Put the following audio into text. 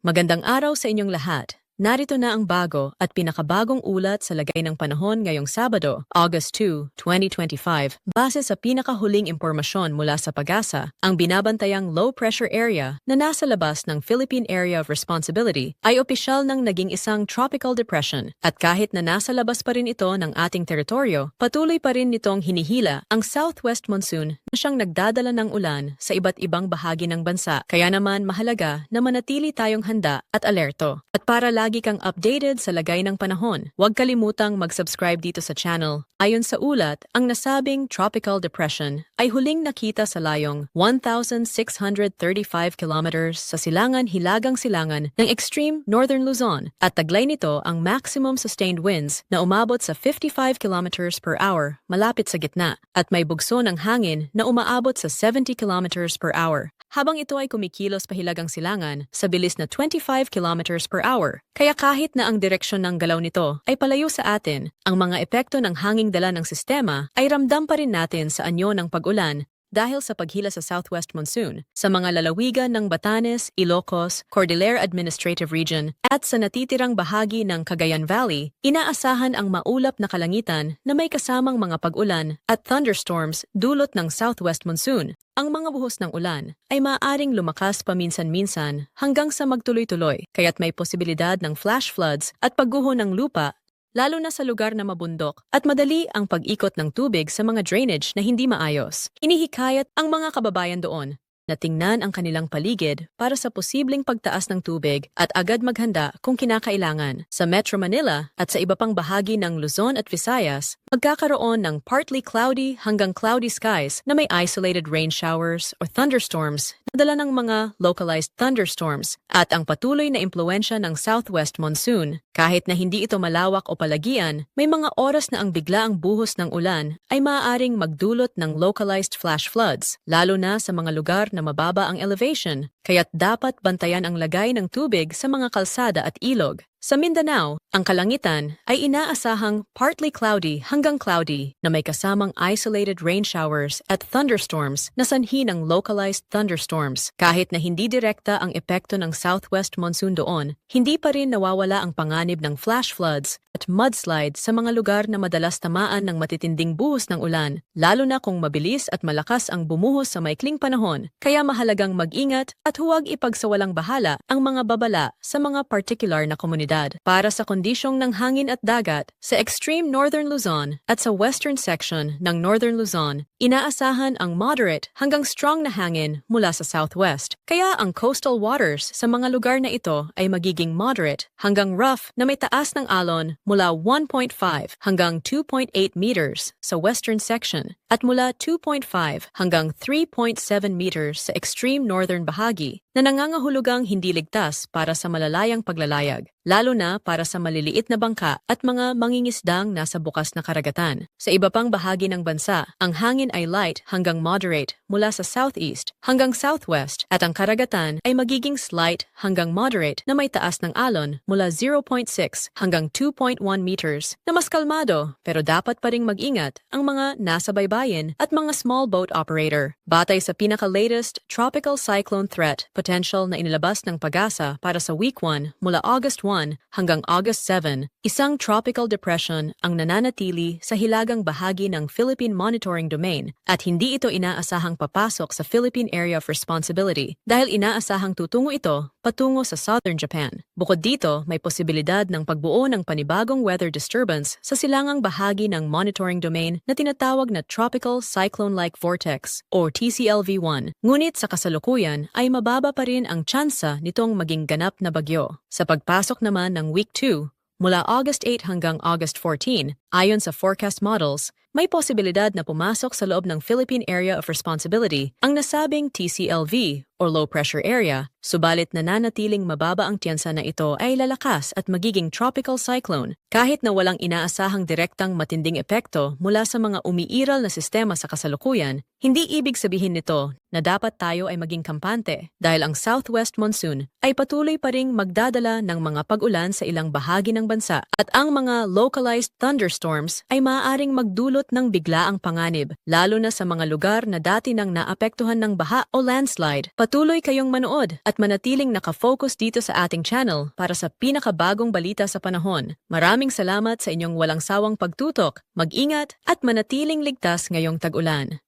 Magandang araw sa inyong lahat. Narito na ang bago at pinakabagong ulat sa lagay ng panahon ngayong Sabado, August 2, 2025. Base sa pinakahuling impormasyon mula sa PAGASA, ang binabantayang low-pressure area na nasa labas ng Philippine Area of Responsibility ay opisyal ng naging isang tropical depression at kahit na nasa labas pa rin ito ng ating teritoryo, patuloy pa rin nitong hinihila ang southwest monsoon na siyang nagdadala ng ulan sa iba't ibang bahagi ng bansa. Kaya naman mahalaga na manatili tayong handa at alerto. At para lagi kang updated sa lagay ng panahon, huwag kalimutang mag-subscribe dito sa channel. Ayon sa ulat, ang nasabing tropical depression ay huling nakita sa layong 1,635 kilometers sa silangan-hilagang silangan ng extreme northern Luzon at taglay nito ang maximum sustained winds na umabot sa 55 kilometers per hour malapit sa gitna at may bugso ng hangin na umaabot sa 70 kilometers per hour. Habang ito ay kumikilos pahilagang silangan sa bilis na 25 kilometers per hour. Kaya kahit na ang direksyon ng galaw nito ay palayo sa atin, ang mga epekto ng hanging dala ng sistema ay ramdam pa rin natin sa anyo ng pag-ulan dahil sa paghila sa southwest monsoon, sa mga lalawigan ng Batanes, Ilocos, Cordillera Administrative Region at sa natitirang bahagi ng Cagayan Valley, inaasahan ang maulap na kalangitan na may kasamang mga pag-ulan at thunderstorms dulot ng southwest monsoon. Ang mga buhos ng ulan ay maaaring lumakas paminsan-minsan hanggang sa magtuloy-tuloy, kaya't may posibilidad ng flash floods at pagguho ng lupa lalo na sa lugar na mabundok at madali ang pag-ikot ng tubig sa mga drainage na hindi maayos. Inihikayat ang mga kababayan doon na tingnan ang kanilang paligid para sa posibleng pagtaas ng tubig at agad maghanda kung kinakailangan. Sa Metro Manila at sa iba pang bahagi ng Luzon at Visayas, magkakaroon ng partly cloudy hanggang cloudy skies na may isolated rain showers or thunderstorms na dala ng mga localized thunderstorms at ang patuloy na impluensya ng southwest monsoon. Kahit na hindi ito malawak o palagian, may mga oras na ang biglaang buhos ng ulan ay maaaring magdulot ng localized flash floods, lalo na sa mga lugar na mababa ang elevation, kaya't dapat bantayan ang lagay ng tubig sa mga kalsada at ilog. Sa Mindanao, ang kalangitan ay inaasahang partly cloudy hanggang cloudy na may kasamang isolated rain showers at thunderstorms na sanhi ng localized thunderstorms. Kahit na hindi direkta ang epekto ng southwest monsoon doon, hindi pa rin nawawala ang panganib ng flash floods at mudslides sa mga lugar na madalas tamaan ng matitinding buhos ng ulan, lalo na kung mabilis at malakas ang bumuhos sa maikling panahon. Kaya mahalagang mag-ingat at huwag ipagsawalang bahala ang mga babala sa mga particular na komunidad. Para sa kondisyong ng hangin at dagat sa extreme northern Luzon at sa western section ng northern Luzon, inaasahan ang moderate hanggang strong na hangin mula sa southwest. Kaya ang coastal waters sa mga lugar na ito ay magiging moderate hanggang rough na may taas ng alon mula 1.5 hanggang 2.8 meters sa western section at mula 2.5 hanggang 3.7 meters sa extreme northern bahagi na nangangahulugang hindi ligtas para sa malalayang paglalayag, lalo na para sa maliliit na bangka at mga mangingisdang nasa bukas na karagatan. Sa iba pang bahagi ng bansa, ang hangin ay light hanggang moderate mula sa southeast hanggang southwest at ang karagatan ay magiging slight hanggang moderate na may taas ng alon mula 0.6 hanggang 2.1 meters na mas kalmado pero dapat pa ring mag-ingat ang mga nasa baybayin at mga small boat operator. Batay sa pinaka-latest tropical cyclone threat potential na inilabas ng PAGASA para sa week 1 mula August 1 hanggang August 7, isang tropical depression ang nananatili sa hilagang bahagi ng Philippine Monitoring Domain at hindi ito inaasahang papasok sa Philippine Area of Responsibility dahil inaasahang tutungo ito patungo sa southern Japan. Bukod dito, may posibilidad ng pagbuo ng panibagong weather disturbance sa silangang bahagi ng monitoring domain na tinatawag na Tropical Cyclone-like Vortex o TCLV-1. Ngunit sa kasalukuyan ay mababa pa rin ang tsansa nitong maging ganap na bagyo. Sa pagpasok naman ng Week 2, mula August 8 hanggang August 14, ayon sa forecast models, may posibilidad na pumasok sa loob ng Philippine Area of Responsibility ang nasabing TCLV o low pressure area, subalit nananatiling mababa ang tiyansa na ito ay lalakas at magiging tropical cyclone. Kahit na walang inaasahang direktang matinding epekto mula sa mga umiiral na sistema sa kasalukuyan, hindi ibig sabihin nito na dapat tayo ay maging kampante dahil ang southwest monsoon ay patuloy pa ring magdadala ng mga pag-ulan sa ilang bahagi ng bansa at ang mga localized thunderstorms thunderstorms ay maaaring magdulot ng biglaang panganib, lalo na sa mga lugar na dati nang naapektuhan ng baha o landslide. Patuloy kayong manood at manatiling nakafocus dito sa ating channel para sa pinakabagong balita sa panahon. Maraming salamat sa inyong walang sawang pagtutok, mag-ingat at manatiling ligtas ngayong tag-ulan.